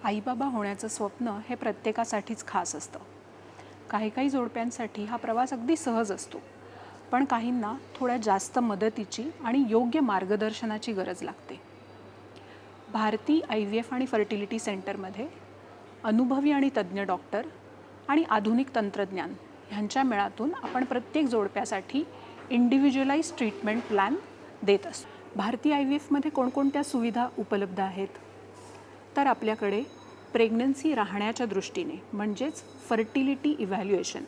आईबाबा होण्याचं स्वप्न हे प्रत्येकासाठीच खास असतं. काही काही जोडप्यांसाठी हा प्रवास अगदी सहज असतो, पण काहींना थोड्या जास्त मदतीची आणि योग्य मार्गदर्शनाची गरज लागते. भारती IVF आणि फर्टिलिटी सेंटरमध्ये अनुभवी आणि तज्ज्ञ डॉक्टर आणि आधुनिक तंत्रज्ञान ह्यांच्या मेळातून आपण प्रत्येक जोडप्यासाठी इंडिव्हिज्युअलाइज ट्रीटमेंट प्लॅन देत असतो. भारती IVFमध्ये कोणकोणत्या सुविधा उपलब्ध आहेत? तर आपल्याकडे प्रेग्नन्सी राहण्याच्या दृष्टीने म्हणजेच फर्टिलिटी इव्हॅल्युएशन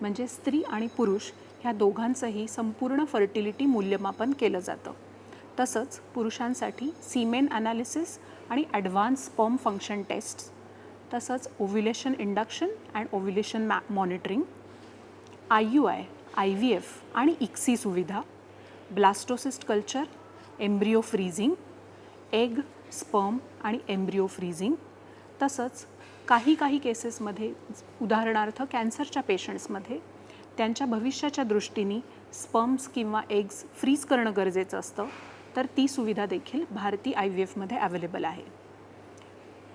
म्हणजे स्त्री आणि पुरुष ह्या दोघांचंही संपूर्ण फर्टिलिटी मूल्यमापन केलं जातं. तसंच पुरुषांसाठी सीमेन ॲनालिसिस आणि ॲडव्हान्स स्पर्म फंक्शन टेस्ट्स, तसंच ovulation induction and ovulation monitoring, IUI, IVF आणि ICSI सुविधा, blastocyst culture, embryo freezing, egg, sperm आणि एम्ब्रिओ फ्रीझिंग, तसंच काही केसेसमध्ये उदाहरणार्थ कॅन्सरच्या पेशंट्समध्ये त्यांच्या भविष्याच्या दृष्टीने स्पर्म्स किंवा एग्स फ्रीज करणं गरजेचं असतं, तर ती सुविधा देखील भारती IVFमध्ये अवेलेबल आहे.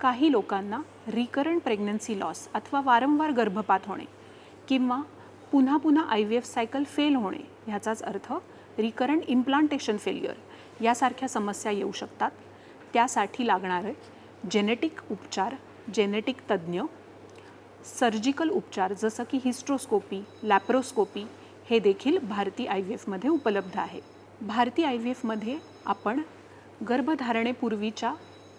काही लोकांना रिकरंट प्रेग्नन्सी लॉस अथवा वारंवार गर्भपात होणे किंवा पुन्हा IVF सायकल फेल होणे ह्याचाच अर्थ रिकरंट इम्प्लांटेशन फेल्युअर यासारख्या समस्या येऊ शकतात. त्यासाठी लागणारे जेनेटिक उपचार, जेनेटिक तज्ज्ञ, सर्जिकल उपचार जसं की हिस्ट्रोस्कोपी, लॅप्रोस्कोपी हे देखील भारती IVFमध्ये उपलब्ध आहे. भारती IVFमध्ये आपण गर्भधारणेपूर्वीच्या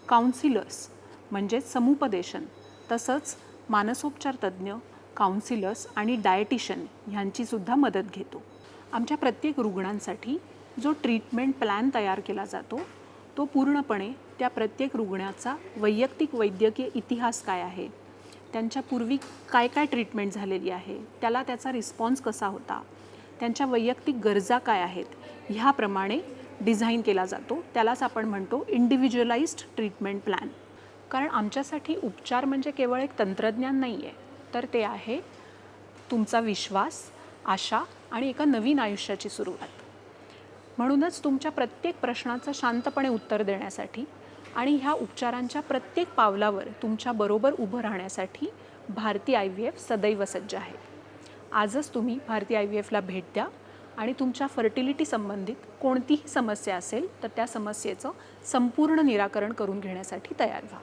काउन्सिलर्स म्हणजेच समुपदेशन, तसंच मानसोपचार तज्ज्ञ, काउन्सिलर्स आणि डायटिशियन ह्यांचीसुद्धा मदत घेतो. आमच्या प्रत्येक रुग्णांसाठी जो ट्रीटमेंट प्लॅन तयार केला जातो तो पूर्णपणे त्या प्रत्येक रुग्णाचा वैयक्तिक वैद्यकीय इतिहास काय आहे, त्यांच्या पूर्वी काय ट्रीटमेंट झालेली आहे, त्याला त्याचा रिस्पॉन्स कसा होता, त्यांच्या वैयक्तिक गरजा काय आहेत ह्याप्रमाणे डिझाईन केला जातो. त्यालाच आपण म्हणतो इंडिव्हिज्युअलाइज्ड ट्रीटमेंट प्लॅन. कारण आमच्यासाठी उपचार म्हणजे केवळ एक तंत्रज्ञान नाही आहे, तर ते आहे तुमचा विश्वास, आशा आणि एका नवीन आयुष्याची सुरुवात. म्हणूनच तुमच्या प्रत्येक प्रश्नाचं शांतपणे उत्तर देण्यासाठी आणि ह्या उपचारांच्या प्रत्येक पावलावर तुमच्याबरोबर उभं राहण्यासाठी भारती IVF सदैव सज्ज आहे. आजच तुम्ही भारती IVFला भेट द्या आणि तुमच्या फर्टिलिटी संबंधित कोणतीही समस्या असेल तर त्या समस्येचं संपूर्ण निराकरण करून घेण्यासाठी तयार व्हा.